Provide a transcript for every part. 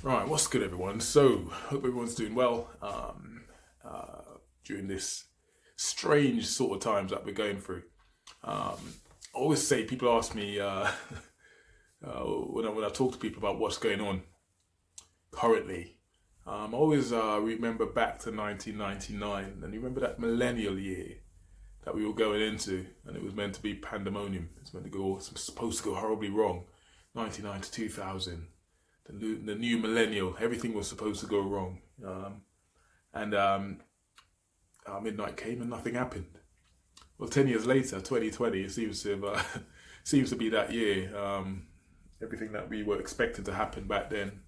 Right, what's good, everyone? So, hope everyone's doing well during this strange sort of times that we're going through. I always say, people ask me when I talk to people about what's going on currently. I always remember back to 1999, and you remember that millennial year that we were going into, and it was meant to be pandemonium. It's supposed to go horribly wrong. 99 to 2000. The new millennial, everything was supposed to go wrong. And midnight came and nothing happened. Well, 10 years later, 2020, it seems to be that year. Everything that we were expecting to happen back then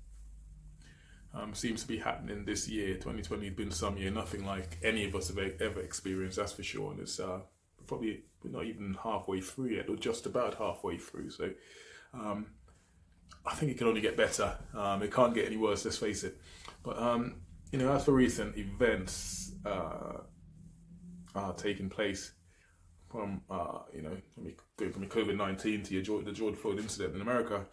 seems to be happening this year. 2020 has been some year, nothing like any of us have ever experienced, that's for sure. And it's probably we're not even halfway through yet, or just about halfway through. So I think it can only get better. It can't get any worse, let's face it. But as for recent events taking place from going from COVID-19 to the George Floyd incident in America,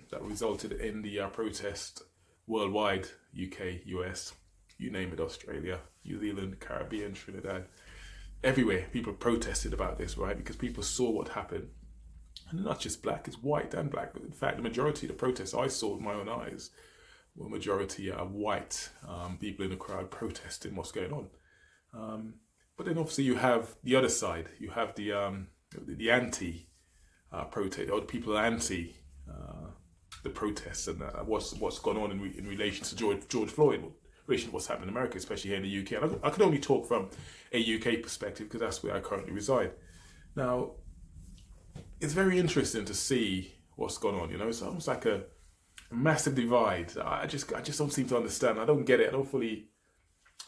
that resulted in the protest worldwide, UK, US, you name it, Australia, New Zealand, Caribbean, Trinidad, everywhere people protested about this, right? Because people saw what happened. And not just black, it's white and black. But in fact, the majority of the protests I saw with my own eyes were majority white people in the crowd protesting what's going on. But then obviously you have the other side. You have the anti protest, or the people anti the protests, and what's gone on in relation to George Floyd, in relation to what's happening in America, especially here in the UK. And I can only talk from a UK perspective because that's where I currently reside. Now, it's very interesting to see what's gone on. It's almost like a massive divide. I just don't seem to understand. I don't get it. I don't fully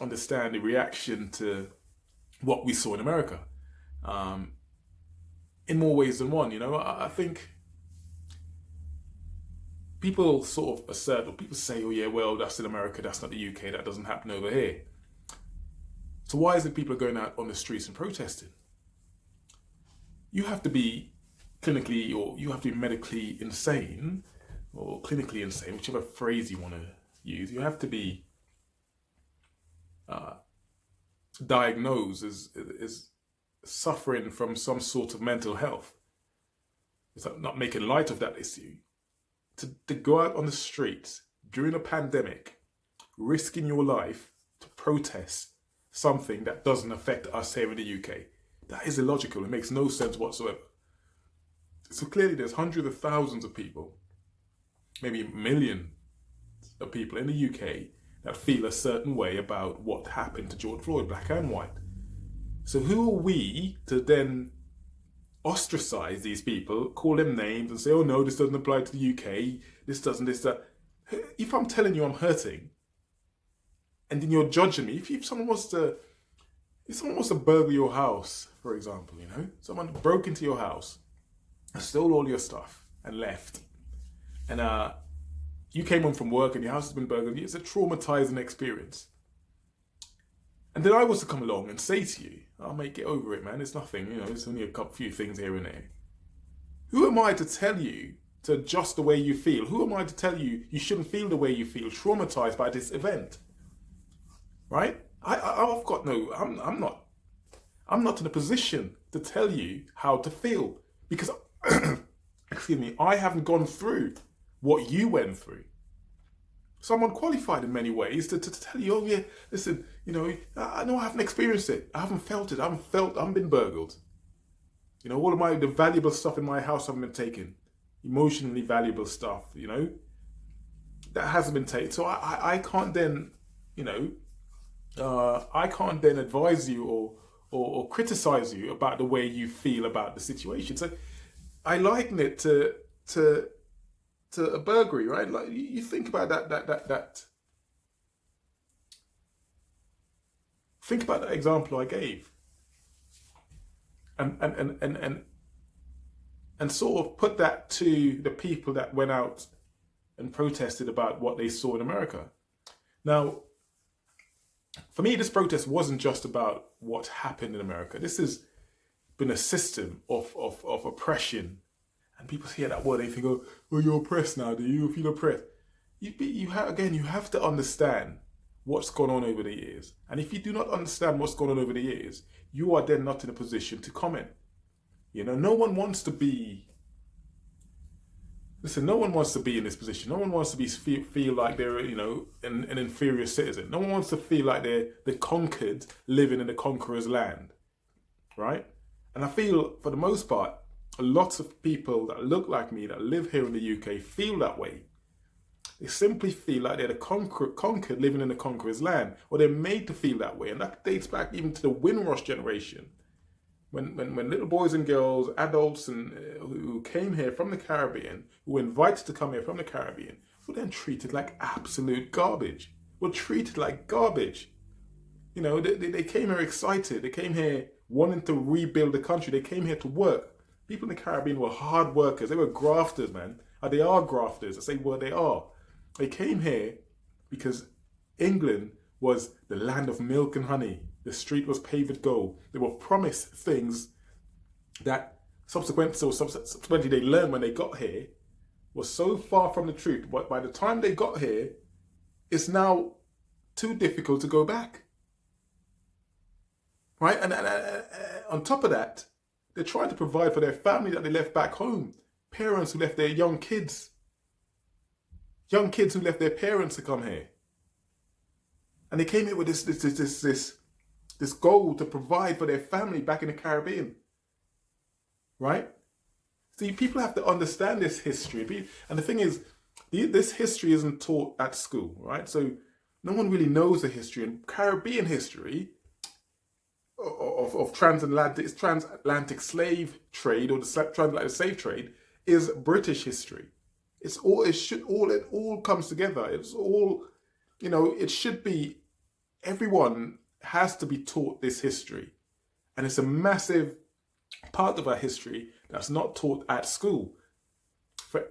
understand the reaction to what we saw in America. In more ways than one, I think people sort of assert, or people say, oh yeah, well, that's in America, that's not the UK, that doesn't happen over here. So why is it people are going out on the streets and protesting? You have to be clinically, or you have to be medically insane, or clinically insane, whichever phrase you want to use. You have to be diagnosed as suffering from some sort of mental health. It's not making light of that issue. To go out on the streets during a pandemic, risking your life to protest something that doesn't affect us here in the UK, that is illogical. It makes no sense whatsoever. So clearly there's hundreds of thousands of people, maybe millions of people in the UK that feel a certain way about what happened to George Floyd, black and white. So who are we to then ostracize these people, call them names and say, oh no, this doesn't apply to the UK, this, that. If I'm telling you I'm hurting, and then you're judging me, if someone wants to burgle your house, for example, someone broke into your house, stole all your stuff and left, and you came home from work and your house has been burgled, it's a traumatizing experience. And then I was to come along and say to you, oh mate, get over it, man, it's nothing, it's only a few things here and there. Who am I to tell you to adjust the way you feel? Who am I to tell you you shouldn't feel the way you feel, traumatized by this event? Right? I've got no, I'm not in a position to tell you how to feel, because excuse me, I haven't gone through what you went through. So I'm unqualified in many ways to tell you, oh yeah, listen, I know I haven't experienced it. I haven't felt it. I haven't been burgled. All of the valuable stuff in my house haven't been taken. Emotionally valuable stuff, that hasn't been taken. So I can't then, I can't then advise you or criticize you about the way you feel about the situation. So I liken it to a burglary, right? Like you think about that. Think about that example I gave, and sort of put that to the people that went out and protested about what they saw in America. Now, for me, this protest wasn't just about what happened in America. This has been a system of oppression. And people hear that word and they think, oh, you're oppressed now, do you feel oppressed? you have to understand what's gone on over the years. And if you do not understand what's gone on over the years, you are then not in a position to comment. No one wants to be. Listen, no one wants to be in this position. No one wants to feel like they're, an inferior citizen. No one wants to feel like they're the conquered living in the conqueror's land, right? And I feel, for the most part, lots of people that look like me that live here in the UK feel that way. They simply feel like they're the conquered living in the conqueror's land, or they're made to feel that way. And that dates back even to the Windrush generation. When little boys and girls, adults who came here from the Caribbean, who were invited to come here from the Caribbean, were then treated like absolute garbage. Were treated like garbage. They came here excited. They came here wanting to rebuild the country. They came here to work. People in the Caribbean were hard workers. They were grafters, man. They are grafters. I say what they are. They came here because England was the land of milk and honey. The street was paved with gold. They were promised things that subsequently they learned when they got here was so far from the truth. But by the time they got here, it's now too difficult to go back. Right? And on top of that, they're trying to provide for their family that they left back home. Parents who left their young kids. Young kids who left their parents to come here. And they came here with this goal to provide for their family back in the Caribbean. Right? See, people have to understand this history. And the thing is, this history isn't taught at school, right? So no one really knows the history. And Caribbean history of transatlantic slave trade, or the transatlantic slave trade, is British history. It all comes together. It's all, it should be, everyone has to be taught this history. And it's a massive part of our history that's not taught at school.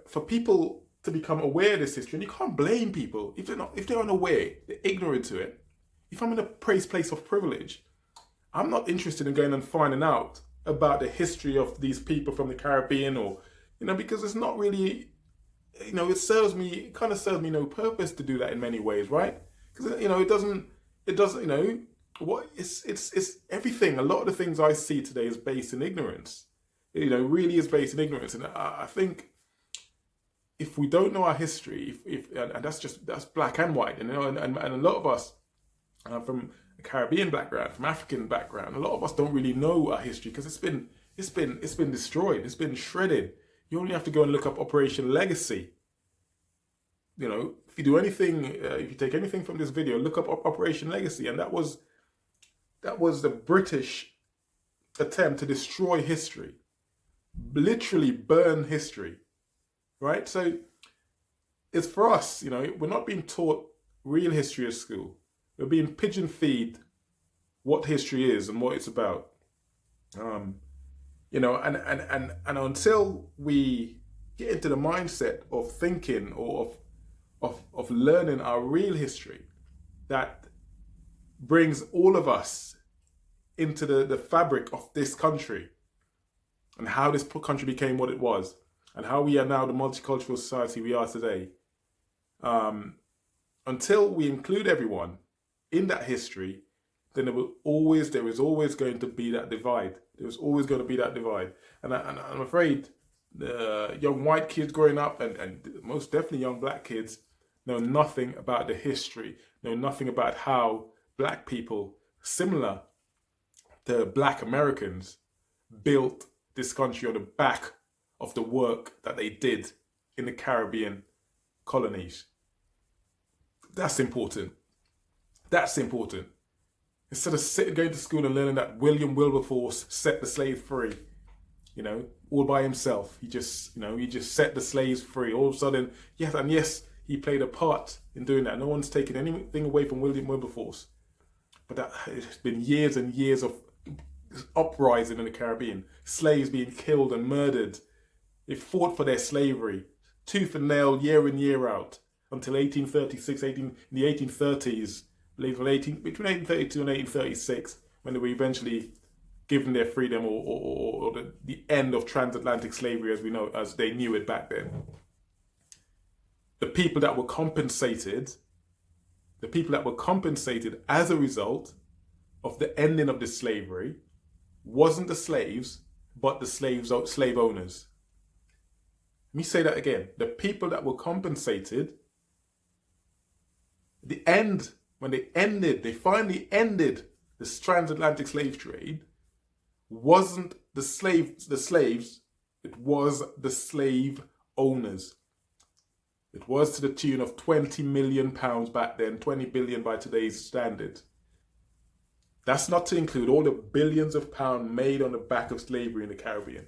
For people to become aware of this history, and you can't blame people if they're unaware, they're ignorant to it. If I'm in a place of privilege, I'm not interested in going and finding out about the history of these people from the Caribbean, or, because it's not really, it kind of serves me no purpose to do that in many ways, right? Because, it doesn't, it's everything. A lot of the things I see today is based in ignorance. Really is based in ignorance. And I think if we don't know our history, and that's black and white, and a lot of us from a Caribbean background, from African background, a lot of us don't really know our history because it's been destroyed, it's been shredded. You only have to go and look up Operation Legacy. If you do anything, if you take anything from this video, look up Operation Legacy, and that was the British attempt to destroy history, literally burn history, right? So it's for us, we're not being taught real history at school. We're being pigeon-feed what history is and what it's about. And until we get into the mindset of thinking or of learning our real history that brings all of us into the fabric of this country and how this country became what it was and how we are now the multicultural society we are today, until we include everyone in that history, then there is always going to be that divide. There's always going to be that divide. And I'm afraid the young white kids growing up, and most definitely young black kids, know nothing about the history, know nothing about how black people, similar to black Americans, built this country on the back of the work that they did in the Caribbean colonies. That's important. That's important. Instead of going to school and learning that William Wilberforce set the slaves free, all by himself. He just set the slaves free. All of a sudden, yes, he played a part in doing that. No one's taken anything away from William Wilberforce. But it's been years and years of uprising in the Caribbean. Slaves being killed and murdered. They fought for their slavery, tooth and nail, year in, year out, until 1836, in the 1830s, between 1832 and 1836, when they were eventually given their freedom, or the end of transatlantic slavery as they knew it back then. the people that were compensated, as a result of the ending of the slavery wasn't the slaves, but the slave owners. Let me say that again. The people that were compensated, when they finally ended the transatlantic slave trade, wasn't the slaves, it was the slave owners. It was to the tune of £20 million back then, 20 billion by today's standard. That's not to include all the billions of pounds made on the back of slavery in the Caribbean.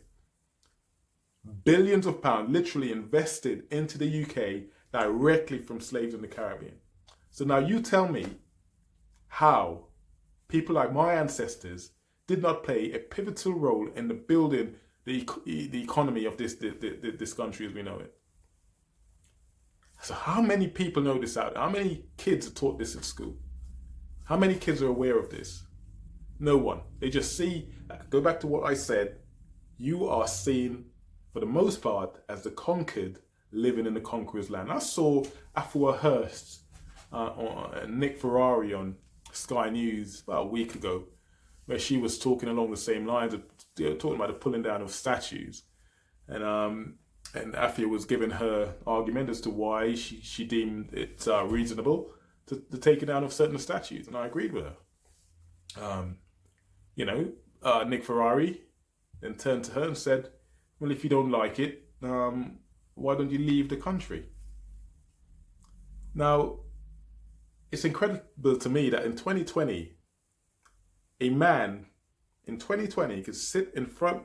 Billions of pounds literally invested into the UK directly from slaves in the Caribbean. So now you tell me how people like my ancestors did not play a pivotal role in the building the economy of this country as we know it. So how many people know this out there? How many kids are taught this at school? How many kids are aware of this? No one. They just see, go back to what I said, you are seen for the most part as the conquered living in the conqueror's land. I saw Afua Hurst, Nick Ferrari on Sky News about a week ago, where she was talking along the same lines, talking about the pulling down of statues. And Afia was giving her argument as to why she deemed it reasonable to take it down of certain statues, and I agreed with her. Nick Ferrari then turned to her and said, well, if you don't like it, why don't you leave the country? Now, it's incredible to me that in 2020, a man in 2020 could sit in front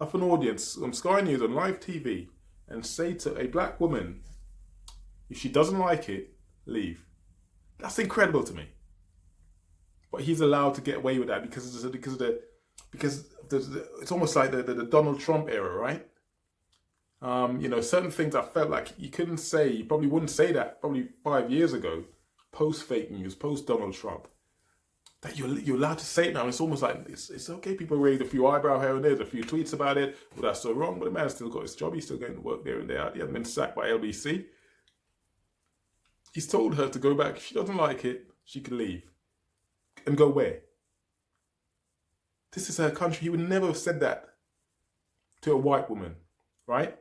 of an audience on Sky News on live TV and say to a black woman, if she doesn't like it, leave. That's incredible to me. But he's allowed to get away with that because it's almost like the Donald Trump era, right? Certain things I felt like you couldn't say, you probably wouldn't say that probably 5 years ago, post fake news, post Donald Trump. That you're allowed to say it now. It's almost like it's okay. People raise a few eyebrow hair and there's a few tweets about it. Well, that's so wrong. But the man's still got his job. He's still going to work there and there. He hasn't been sacked by LBC. He's told her to go back. If she doesn't like it, she can leave. And go where? This is her country. He would never have said that to a white woman, right?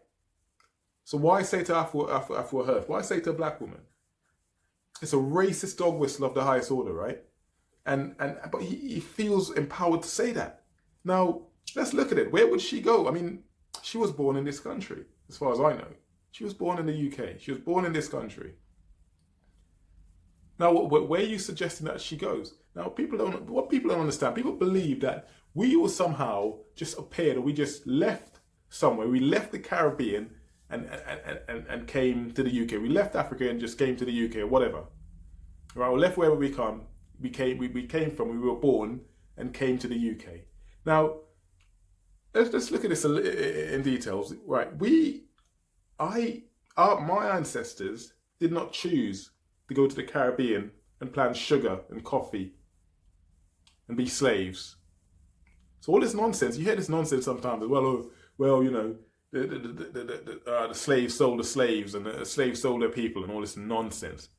So why say to Afua Hurst? Why say to a black woman? It's a racist dog whistle of the highest order, right? But he feels empowered to say that. Now, let's look at it. Where would she go? I mean, she was born in this country, as far as I know. She was born in the UK. She was born in this country. Now, where are you suggesting that she goes? Now, what people don't understand, people believe that we all somehow just appeared, or we just left somewhere. We left the Caribbean and came to the UK. We left Africa and just came to the UK or whatever. Right? We left wherever we came from. We were born and came to the UK. Now, let's look at this in details. Right? My ancestors did not choose to go to the Caribbean and plant sugar and coffee and be slaves. So all this nonsense, you hear this nonsense sometimes as well. The slaves sold the slaves and the slaves sold their people and all this nonsense.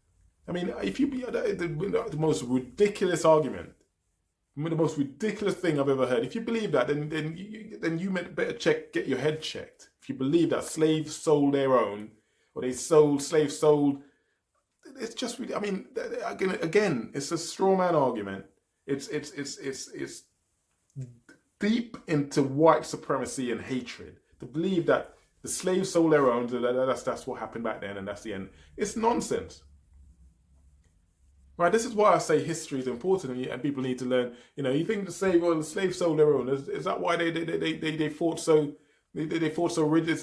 I mean, if you the most ridiculous argument, the most ridiculous thing I've ever heard. If you believe that, then you better get your head checked. If you believe that slaves sold their own, or slaves sold, it's just really. I mean, again, it's a straw man argument. It's deep into white supremacy and hatred to believe that the slaves sold their own. That's what happened back then, and that's the end. It's nonsense. Right, this is why I say history is important, and people need to learn. You think the slaves sold their own. Is that why they fought so? They fought so rigid.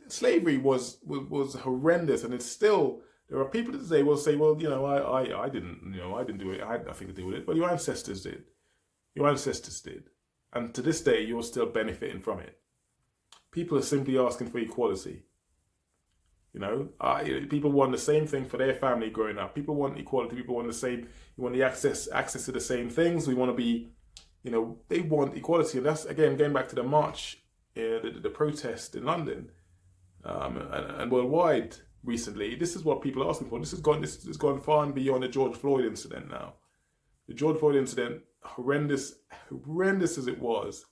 Slavery was horrendous, and it's still. There are people today will say, well, I didn't do it. I had nothing to do with it, but your ancestors did. Your ancestors did, and to this day, you're still benefiting from it. People are simply asking for equality. People want the same thing for their family growing up. People want equality. People want the same. You want the access to the same things. We want to be, they want equality. And that's, again, going back to the march, the protest in London and worldwide. recently. This is what people are asking for. This has gone far and beyond the George Floyd incident now. The George Floyd incident, horrendous as it was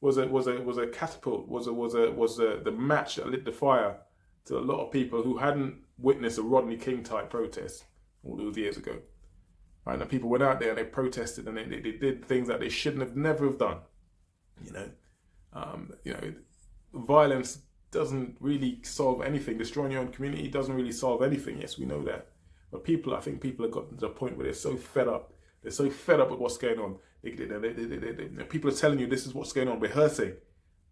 a catapult, was the match that lit the fire to a lot of people who hadn't witnessed a Rodney King type protest all those years ago. Right, and people went out there and they protested and they did things that they shouldn't never have done. Violence doesn't really solve anything. Destroying your own community doesn't really solve anything. Yes, we know that. But I think people have gotten to the point where they're so fed up. They're so fed up with what's going on. People are telling you this is what's going on. We're hurting.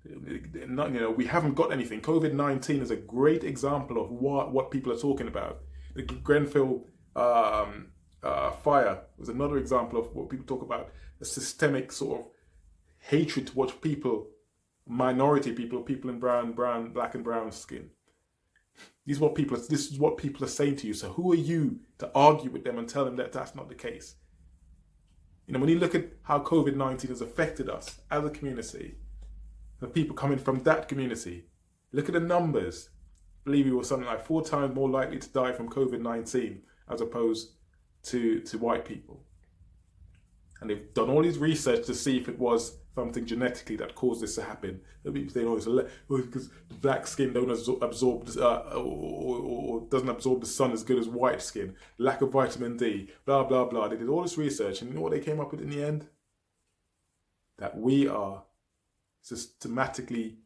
We haven't got anything. COVID-19 is a great example of what people are talking about. The Grenfell fire was another example of what people talk about. A systemic sort of hatred towards people, minority people, people in black and brown skin. This is what people are saying to you. So who are you to argue with them and tell them that that's not the case? When you look at how COVID-19 has affected us as a community, the people coming from that community, look at the numbers. I believe we were something like 4 times more likely to die from COVID-19 as opposed to white people. And they've done all these research to see if it was something genetically that caused this to happen. People say, because the black skin don't absorb or doesn't absorb the sun as good as white skin. Lack of vitamin D, blah, blah, blah. They did all this research, and you know what they came up with in the end? That we are systematically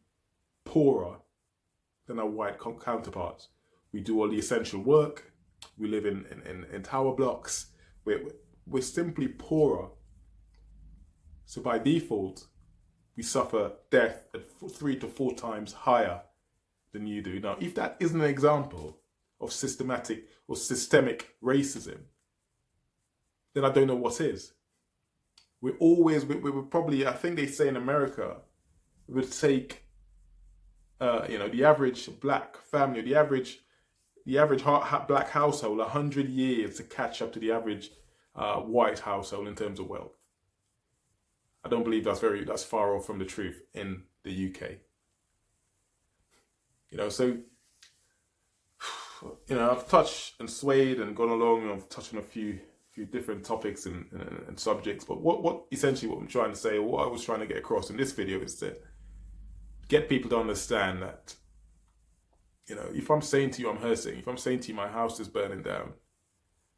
poorer than our white counterparts. We do all the essential work. We live in tower blocks. We're simply poorer. So by default, we suffer death at 3 to 4 times higher than you do. Now, if that isn't an example of systematic or systemic racism, then I don't know what is. We're probably, I think they say in America, it would take, the average black family, the average black household 100 years to catch up to the average white household in terms of wealth. I don't believe that's far off from the truth in the UK. I've touched and swayed and gone along, and I've touched on a few different topics and subjects. But what essentially what I'm trying to say, or what I was trying to get across in this video, is to get people to understand that, if I'm saying to you I'm hurting, if I'm saying to you my house is burning down,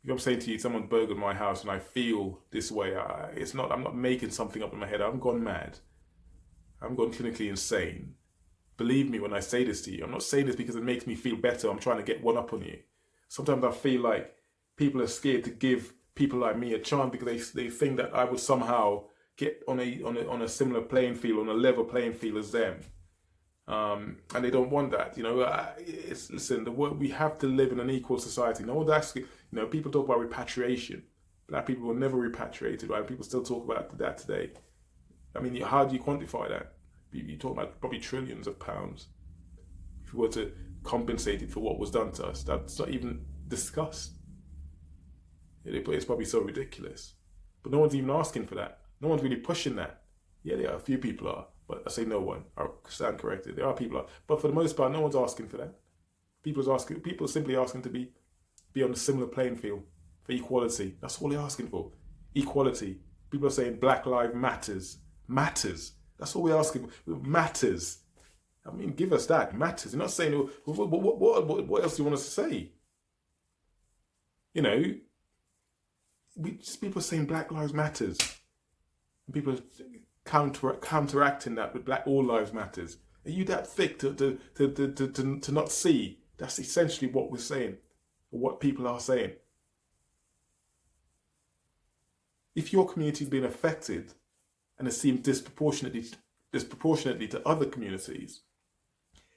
if I'm saying to you someone burgled my house and I feel this way, I'm not making something up in my head. I haven't gone mad. I haven't gone clinically insane. Believe me when I say this to you. I'm not saying this because it makes me feel better. I'm trying to get one up on you. Sometimes I feel like people are scared to give people like me a chance because they think that I would somehow get on a similar playing field, on a level playing field as them. And they don't want that. We have to live in an equal society. No one's asking. People talk about repatriation. Black people were never repatriated, right? People still talk about that today. I mean, how do you quantify that? You talk about probably trillions of pounds. If you were to compensate it for what was done to us, that's not even discussed. It's probably so ridiculous. But no one's even asking for that. No one's really pushing that. Yeah, there are a few people are, but I say no one. I stand corrected. There are people are, but for the most part, no one's asking for that. People are simply asking to be on a similar playing field for equality. That's all they're asking for. Equality. People are saying Black Lives Matters. Matters. That's all we're asking for. Matters. I mean, give us that. Matters. You're not saying, what else do you want us to say? People are saying Black Lives Matters. And people are counteracting that with All Lives Matters. Are you that thick to not see? That's essentially what we're saying, or what people are saying. If your community has been affected and is seen disproportionately to other communities,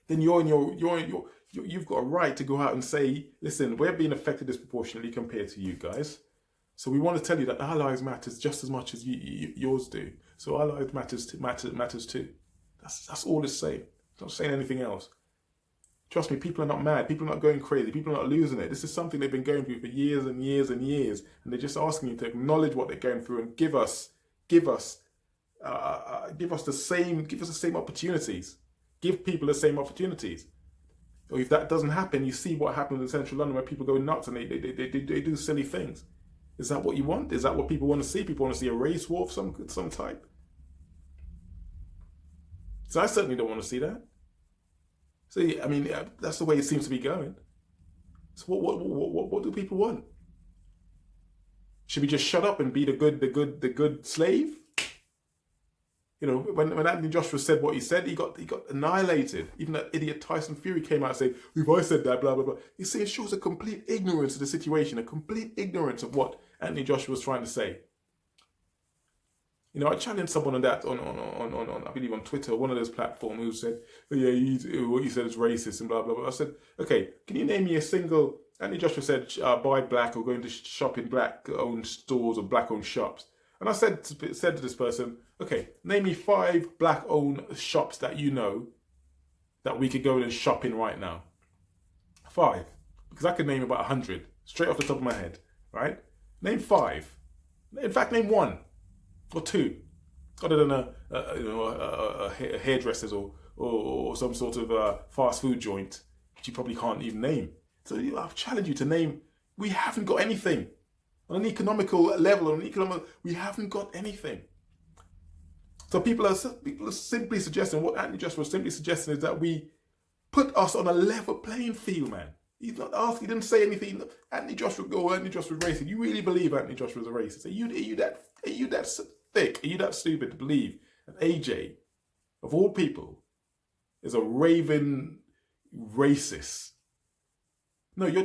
then you've got a right to go out and say, listen, we're being affected disproportionately compared to you guys. So we want to tell you that our lives matters just as much as yours do. So our lives matters too. That's all it's saying. It's not saying anything else. Trust me, people are not mad. People are not going crazy. People are not losing it. This is something they've been going through for years and years and years, and they're just asking you to acknowledge what they're going through and give us the same opportunities. Give people the same opportunities. Or if that doesn't happen, you see what happens in central London where people go nuts and they do silly things. Is that what you want? Is that what people want to see? People want to see a race war of some type? So I certainly don't want to see that. See, I mean, that's the way it seems to be going. So what do people want? Should we just shut up and be the good slave? You know, when Anthony Joshua said what he said, he got annihilated. Even that idiot Tyson Fury came out saying, "If I said that, blah blah blah." You see, it shows a complete ignorance of the situation, a complete ignorance of what Anthony Joshua was trying to say. You know, I challenged someone on that on I believe on Twitter, one of those platforms, who said, "Oh, yeah, what you said is racist and blah blah blah." I said, "Okay, can you name me a single?" Anthony Joshua said, "Buy black or going to shop in black-owned stores or black-owned shops." And I said to this person, "Okay, name me 5 black-owned shops that you know that we could go and shop in right now." 5, because I could name about 100 straight off the top of my head, right? Name 5. In fact, name 1 or 2, other than a hairdressers or some sort of fast food joint which you probably can't even name. So I've challenged you to name. We haven't got anything on an economical level. We haven't got anything. So people are simply suggesting, what Anthony Joshua was simply suggesting is that we put us on a level playing field, man. He's not asked. He didn't say anything. Anthony Joshua was racist. You really believe Anthony Joshua was a racist? Are you that thick? Are you that stupid to believe that AJ, of all people, is a raving racist? No, you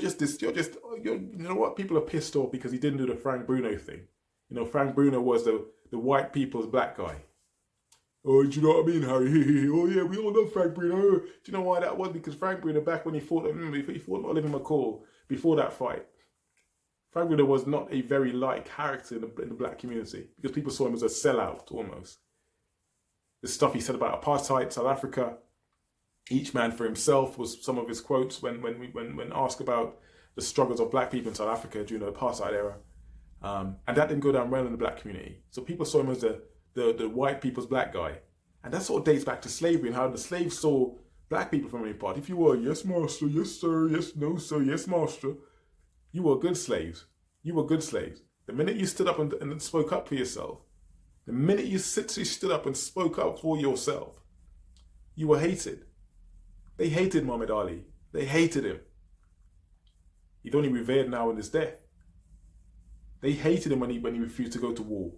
know what? People are pissed off because he didn't do the Frank Bruno thing. You know, Frank Bruno was the white people's black guy. Oh, do you know what I mean, Harry? Oh yeah, we all know Frank Bruno. Do you know why that was? Because Frank Bruno, back when he fought Oliver McCall before that fight, Frank Bruno was not a very liked character in the black community because people saw him as a sellout almost. The stuff he said about apartheid, South Africa, each man for himself was some of his quotes when asked about the struggles of black people in South Africa during the apartheid era, and that didn't go down well in the black community. So people saw him as the white people's black guy, and that sort of dates back to slavery and how the slaves saw black people from any part. If you were yes master, yes sir, yes no sir, yes master, you were good slaves. You were good slaves. The minute you stood up and spoke up for yourself, the minute you stood up and spoke up for yourself, you were hated. They hated Muhammad Ali. They hated him. He's only revered now in his death. They hated him when he refused to go to war.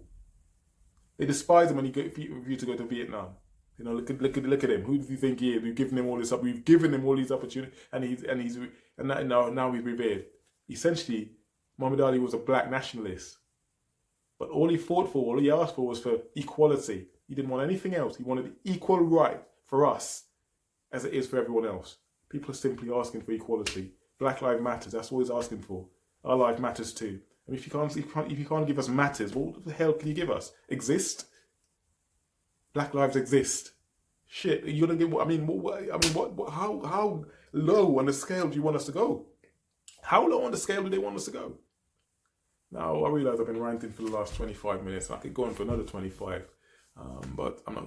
They despised him when he refused to go to Vietnam. You know, look at him. Who do you think he is? We've given him all this up. We've given him all these opportunities, and now he's revered. Essentially, Muhammad Ali was a black nationalist, but all he fought for, all he asked for, was for equality. He didn't want anything else. He wanted equal right for us as it is for everyone else. People are simply asking for equality. Black Lives Matters. That's what he's asking for. Our life matters too. I mean, if you can't give us matters, what the hell can you give us? Exist? Black lives exist. Shit, you're gonna give. How low on the scale do you want us to go? How low on the scale do they want us to go? Now I realise I've been ranting for the last 25 minutes. I could go on for another 25, but I'm not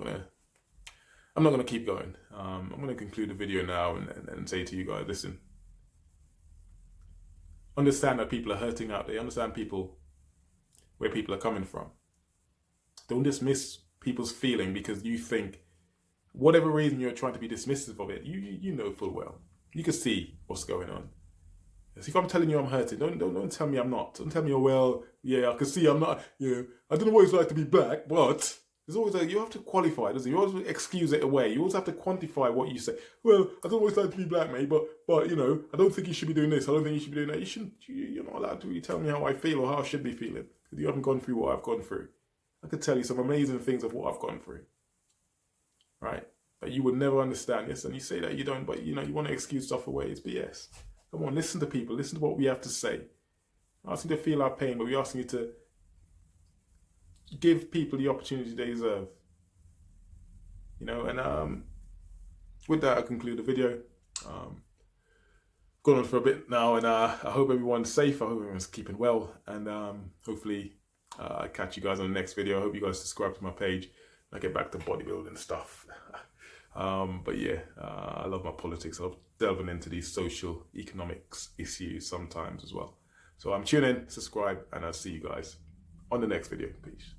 gonna keep going. I'm gonna conclude the video now and say to you guys, listen. Understand that people are hurting out there. Understand where people are coming from. Don't dismiss people's feeling because you think, whatever reason you're trying to be dismissive of it, you know full well. You can see what's going on. So if I'm telling you I'm hurting, don't tell me I'm not. Don't tell me, oh well, yeah, I can see I'm not. Yeah, I don't know what it's like to be black, but there's always you have to qualify, doesn't it? You always excuse it away. You always have to quantify what you say. Well, I don't know what it's like to be black, mate, but you know, I don't think you should be doing this. I don't think you should be doing that. You're not allowed to really tell me how I feel or how I should be feeling because you haven't gone through what I've gone through. I could tell you some amazing things of what I've gone through, right? But you would never understand this, and you say that you don't, but you know you want to excuse stuff away. It's BS. Come on, listen to people. Listen to what we have to say. I'm asking you to feel our pain, but we're asking you to give people the opportunity they deserve. You know, and with that, I conclude the video. Gone on for a bit now, and I hope everyone's safe. I hope everyone's keeping well, and hopefully I catch you guys on the next video. I hope you guys subscribe to my page and I get back to bodybuilding stuff. But yeah, I love my politics. I love delving into these social economics issues sometimes as well. So I'm tuning in, subscribe, and I'll see you guys on the next video. Peace.